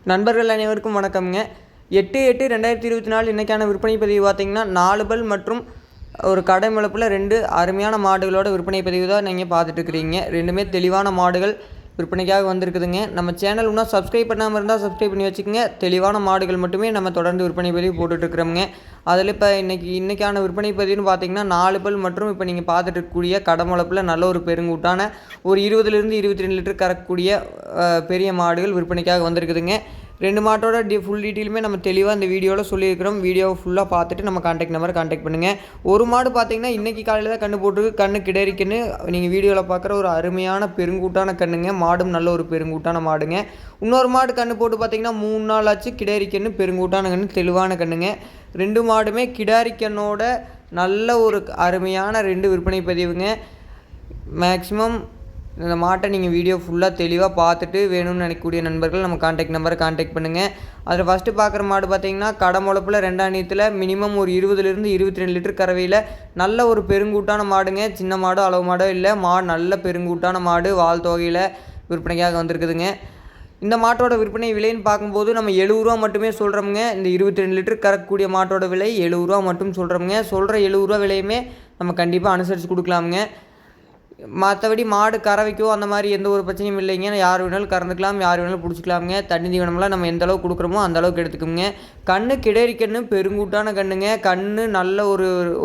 நண்பர்கள் அனைவருக்கும் வணக்கம்ங்க. 8/8/2024 இன்றைக்கான விற்பனை பதிவு பார்த்திங்கன்னா 4 பல் மற்றும் ஒரு கடை முளப்பில் 2 அருமையான மாடுகளோட விற்பனை பதிவு தான் நீங்கள் பார்த்துட்ருக்கிறீங்க. ரெண்டுமே தெளிவான மாடுகள் விற்பனைக்காக வந்திருக்குதுங்க. நம்ம சேனல் இன்னும் சப்ஸ்கிரைப் பண்ணாமல் இருந்தால் சப்ஸ்கிரைப் பண்ணி வச்சுக்கோங்க. தெளிவான மாடுகள் மட்டுமே நம்ம தொடர்ந்து விற்பனை பதிவு போட்டுட்ருக்குறோங்க. அதில் இப்போ இன்றைக்கான விற்பனை பதிவுன்னு பார்த்திங்கன்னா 4 பல் மற்றும் இப்போ நீங்கள் பார்த்துட்டு இருக்கக்கூடிய கடை முளப்பில் நல்ல ஒரு பெருங்கூட்டான ஒரு 20 22 லிட்டர் கறக்கக்கூடிய பெரிய மாடுகள் விற்பனைக்காக வந்திருக்குதுங்க. 2 மாட்டோட ஃபுல் டீட்டெயிலுமே நம்ம தெளிவாக இந்த வீடியோவில் சொல்லியிருக்கிறோம். வீடியோவை ஃபுல்லாக பார்த்துட்டு நம்ம கான்டாக்ட் நம்பரை கான்டாக்ட் பண்ணுங்கள். ஒரு மாடு பார்த்திங்கன்னா இன்றைக்கி காலையில் தான் கன்று போட்டுருக்கு. கன்று கிடரிக்குன்னு நீங்கள் வீடியோவில் பார்க்குற ஒரு அருமையான பெருங்கூட்டான கண்ணுங்க. மாடும் நல்ல ஒரு பெருங்கூட்டான மாடுங்க. இன்னொரு மாடு கன்று போட்டு பார்த்திங்கன்னா 3 நாள் ஆச்சு. கிடரிக்கன்னு பெருங்கூட்டான கன்று, தெளிவான கண்ணுங்க. 2 மாடுமே கிடாரிக்கண்ணோட நல்ல ஒரு அருமையான 2 விற்பனை பதிவுங்க. மேக்ஸிமம் இந்த மாட்டை நீங்கள் வீடியோ ஃபுல்லாக தெளிவாக பார்த்துட்டு வேணும்னு நினைக்கக்கூடிய நண்பர்கள் நம்ம கான்டாக்ட் நம்பரை கான்டாக்ட் பண்ணுங்கள். அதில் ஃபஸ்ட்டு பார்க்குற மாடு பார்த்திங்கன்னா கடை முளப்பில் 2ஆம் நீத்தில் மினிமம் ஒரு 20 22 லிட்டர் கறவையில் நல்ல ஒரு பெருங்கூட்டான மாடுங்க. சின்ன மாடோ அளவு மாடோ இல்லை, மாடு நல்ல பெருங்கூட்டான மாடு. வால் தொகையில் விற்பனைக்காக வந்திருக்குதுங்க. இந்த மாட்டோட விற்பனை விலைன்னு பார்க்கும்போது நம்ம 70 ரூபா மட்டுமே சொல்கிறோமுங்க. இந்த 22 லிட்டர் கறக்கக்கூடிய மாட்டோட விலை 70 ரூபா மட்டும் சொல்கிறோமுங்க. சொல்கிற 70 ரூபா விலையுமே நம்ம கண்டிப்பாக அனுசரித்து கொடுக்கலாமுங்க. மற்றபடி மாடு கறவைக்கோ அந்த மாதிரி எந்த ஒரு பிரச்சனையும் இல்லைங்க. யார் வேணாலும் கறந்துக்கலாம், யார் வேணாலும் பிடிச்சிக்கலாமுங்க. தண்ணி தீவனம்லாம் நம்ம எந்த அளவுக்கு கொடுக்குறோமோ அந்த அளவுக்கு எடுத்துக்கோங்க. கண்ணு கிடேரி கண்ணு பெருங்கூட்டான கண்ணுங்க. கண்ணு நல்ல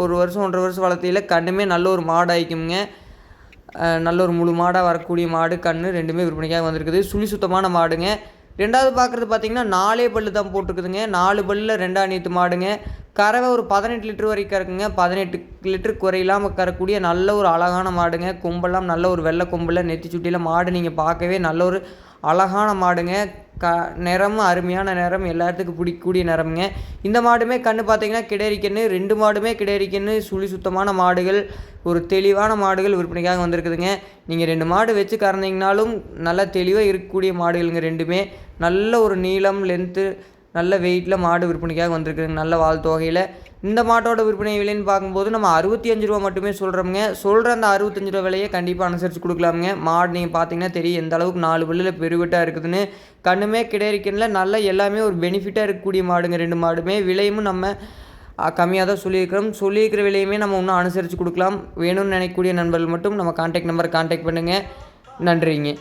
ஒரு வருஷம் 1.5 வருஷம் வளர்த்தையில் கண்ணுமே நல்ல ஒரு மாடு ஆயிக்குங்க. நல்ல ஒரு முழு மாடாக வரக்கூடிய மாடு கண்ணு ரெண்டுமே விற்பனைக்காக வந்திருக்குது. சுழி சுத்தமான மாடுங்க. ரெண்டாவது பார்க்குறது பார்த்திங்கன்னா 4 பல்லு தான் போட்டிருக்குதுங்க. 4 பல்லில் 2ஆம் நீத்து மாடுங்க. கறவை ஒரு 18 லிட்டர் வரைக்கும் கறக்குங்க. 18 லிட்டர் குறையில்லாமல் கறக்கூடிய நல்ல ஒரு அழகான மாடுங்க. கொம்பெல்லாம் நல்ல ஒரு வெள்ளை கொம்பில் நெத்தி சுட்டியில் மாடு நீங்கள் பார்க்கவே நல்ல ஒரு அழகான மாடுங்க. நிறமும் அருமையான நிறம், எல்லாத்துக்கும் பிடிக்கக்கூடிய நிறமுங்க. இந்த மாடுமே கன்று பார்த்திங்கன்னா கிடேரிக்கன்று. 2 மாடுமே கிடேரிக்கன்று, சுழி சுத்தமான மாடுகள், ஒரு தெளிவான மாடுகள் விற்பனைக்காக வந்திருக்குதுங்க. நீங்கள் 2 மாடு வச்சு கறந்தீங்கனாலும் நல்ல தெளிவாக இருக்கக்கூடிய மாடுகளுங்க. ரெண்டுமே நல்ல ஒரு நீளம், லென்த்து, நல்ல வெயிட்டில் மாடு விற்பனைக்காக வந்திருக்குதுங்க. நல்ல வால் தொகையில். இந்த மாட்டோட விற்பனை விலைன்னு பார்க்கும்போது நம்ம 65 ரூபா மட்டுமே சொல்கிறோமுங்க. சொல்கிற அந்த 65 ரூபா விலையை கண்டிப்பாக அனுசரித்து கொடுக்கலாமுங்க. மாடு நீங்கள் பார்த்தீங்கன்னா தெரியும் எந்த அளவுக்கு 4 பல்லில் பெருவெட்டாக இருக்குதுன்னு. கண்ணுமே கிடேரிக்கனில் நல்ல எல்லாமே ஒரு பெனிஃபிட்டாக இருக்கக்கூடிய மாடுங்க. 2 மாடுமே விலையும் நம்ம கம்மியாக தான் சொல்லியிருக்கிறோம். சொல்லியிருக்கிற விலையுமே நம்ம இன்னும் அனுசரித்து கொடுக்கலாம். வேணும்னு நினைக்கக்கூடிய நண்பர்கள் மட்டும் நம்ம கான்டாக்ட் நம்பரை கான்டாக்ட் பண்ணுங்கள். நன்றிங்க.